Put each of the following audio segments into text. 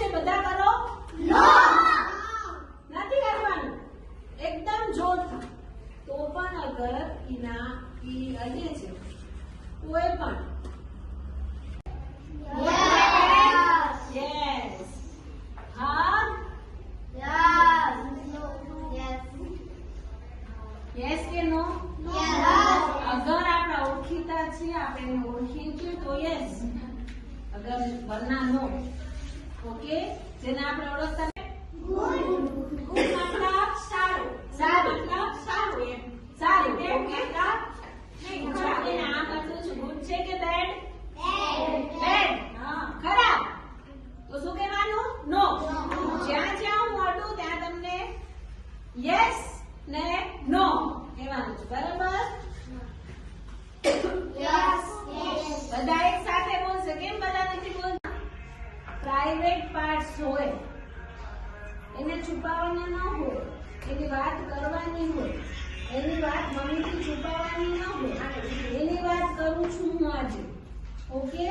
છે બધા કરો નથી કરવાનું એકદમ જોરથી તો પણ અગર ઈના ઈ અજે છે કોઈ પણ યસ હા યસ કે નો અગર આપણે ઓળખીતા છીએ આપણે એને ઓળખીએ છીએ તો યસ અગર વરના નો ઓકે જેને આપણે ઓળખતા ગુડ મતલબ સારું સારું મતલબ સારું એમ સારું ઓકે નહીં આપણે આ કરતું છે ગુડ છે કે બેડ બેડ હા ખરાબ તો શું કહેવાનું નો જ્યાં જ્યાં હું અડું ત્યાં તમને યસ ને નો કહેવાનું છે બરાબર બધા એક સાથે બોલશે કેમ બધા નથી બોલતા પ્રાઇવેટ પાર્ટ્સ હોય એને છુપાવવાના ન હોય એની વાત કરવાની હોય એની વાત મમ્મીથી છુપાવવાની ન હોય એની વાત કરું છું હું આજે ઓકે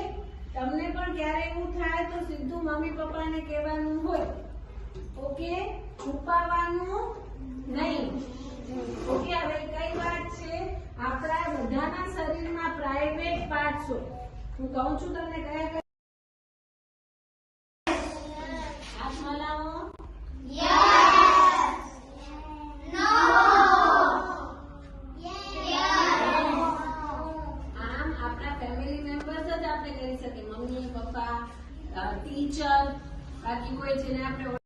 તમને પણ ક્યારે એવું થાય તો સીધું મમ્મી પપ્પાને કહેવાનું હોય ઓકે છુપાવવાનું નહીં ઓકે હવે કઈ વાત છે આપણા બધાના શરીરમાં પ્રાઇવેટ પાર્ટ્સ હોય હું કહું છું તમને કયા કયા હાથ મલાવો આમ આપણા ફેમિલી મેમ્બર્સ જ આપણે કરી શકીએ મમ્મી પપ્પા ટીચર બાકી કોઈ જેને આપણે